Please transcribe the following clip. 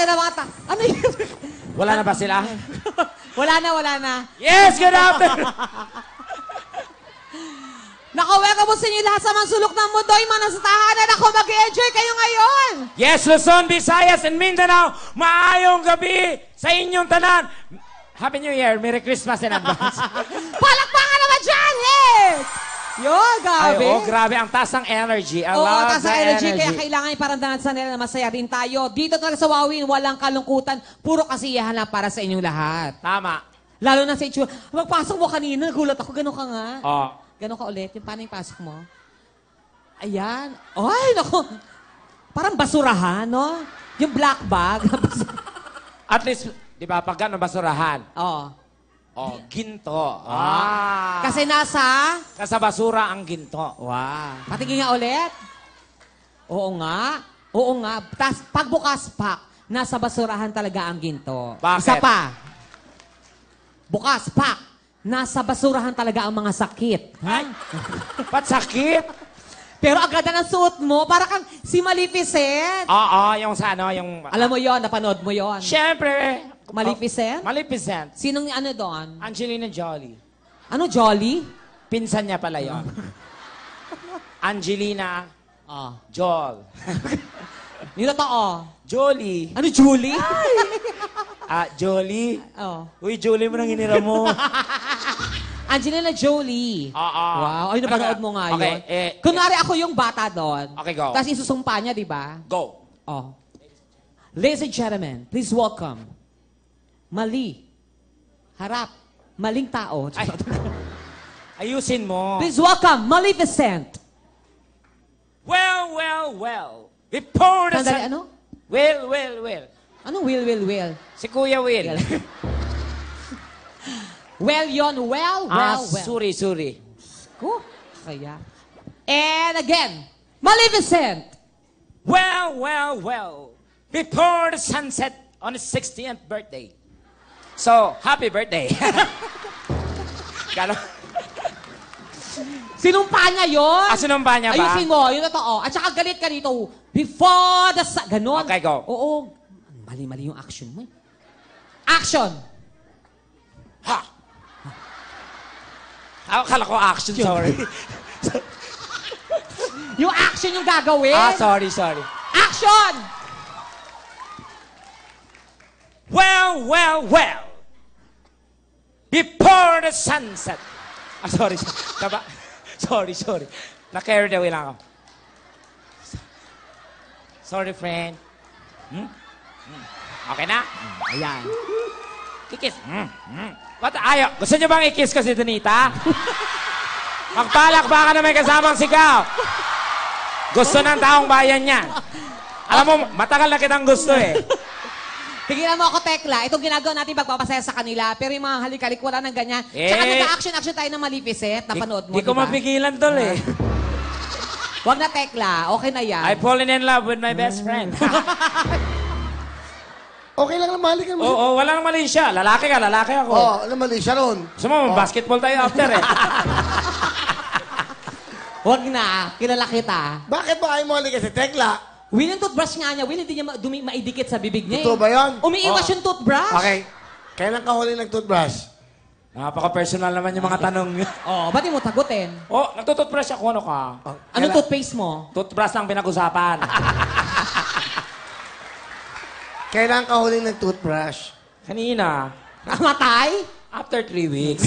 na mga Ano yun? Wala na ba sila? Wala na. Yes, good afternoon! Naka-welcome sa inyo lahat sa mga sulok ng mundo, yung mga nasa tahanan. Ako, mag-enjoy kayo ngayon. Yes, Luzon, Visayas, and Mindanao, maayong gabi sa inyong tanan. Happy New Year, Merry Christmas in advance. Palakpakan naman dyan, hit! Yo, grabe. Ay, grabe, ang taas ng energy. I Oo, love taas the ng energy. Kaya kailangan iparamdaman sa nila na masaya din tayo. Dito talaga sa Wawin, walang kalungkutan. Puro kasiyahan lang para sa inyong lahat. Tama. Lalo na sa itsura. Magpasok mo kanina, nagulat ako. Ganun ka nga. Oh. Ganun ka ulit. Yung paano yung pasok mo? Ayan. Ay, naku. Parang basurahan, no? Yung black bag. At least, di ba, pag gano'n basurahan? Oo. Oh, ginto. Ah. Kasi nasa... Nasa basura ang ginto. Wow. Patingin nga ulit. Oo nga. Oo nga. Tas, pagbukas pak, nasa basurahan talaga ang ginto. Bakit? Isa pa. Bukas pak, nasa basurahan talaga ang mga sakit. Ay, ba't sakit? Pero ang ganda ng suot mo, para kang si Maleficent. Oo, yung sa ano, yung... Alam mo yon, napanood mo yon. Siyempre. Maleficent? Maleficent. Sinong ano doon? Angelina Jolie. Ano, Jolly? Pinsan niya pala yun. Angelina Joel. Yung totoo. Jolie. Ano, Julie? Jolie. Oh. Uy, Jolie mo nang hinira mo. Angelina Jolie. Oo. Wow. Ay, napanood mo nga Okay, yun. Kunwari ako yung bata doon. Okay, go. Tapos isusumpa niya, di ba? Go. Oh. Ladies and gentlemen, please welcome Mali. Harap. Maling tao. Ay. Ayusin mo. Please welcome Maleficent. Well. Before the Sandali, sun... ano? Well. Anong will? Si Kuya Will. Well yon, well. Sorry. Ko, kaya. And again, Maleficent. Well. Before the sunset on his 60th birthday. So, happy birthday. Gano'n? Sinumpa niya yun? Sinumpa niya ba? Ayusin mo, yun totoo. At saka galit ka dito. Before the sun. Ganon. Okay, go. Oo. Mali-mali yung action mo. Action! Ha! Akala ko action, sorry. Yung action yung gagawin. Sorry. Action! Well. Before the sunset. Sorry. Sorry. Na-carried away lang ako. Sorry, friend. Okay na? Ayan. Kikis. Ba't ayaw? Gusto niyo bang ikis ko si Donita? Magpalakpakan na may kasamang sigaw. Gusto ng taong bayan niya. Alam mo, matagal na kitang gusto eh. Tigilan mo ako, Tekla. Itong ginagawa natin pagpapasaya sa kanila. Pero yung mga halik-halik, wala nang ganyan. Tsaka nag-action tayo ng Maleficent. Napanood mo, Di ko mapigilan, tol eh. Wag na, Tekla. Okay na yan. I've fallen in love with my best friend. Okay lang na mali ka mo. Oo, wala nang mali siya. Lalaki ako. Oo, alam mali siya ron. Gusto mo, basketball tayo after eh. Wag na. Kilala kita. Bakit ba ayaw mo halika si Tekla? Will yung toothbrush nga niya. Will, hindi niya maidikit sa bibig niya. Totoo ba yan? Umiiwas yung toothbrush. Okay. Kailan ka huli nag-toothbrush? Napaka-personal naman yung mga tanong niyo. Ba't di mo tagutin? Nagtutoothbrush ako, ano ka? Anong toothpaste mo? Toothbrush lang pinag-usapan. Kailan ka huli nag-toothbrush? Kanina. Matay? After 3 weeks.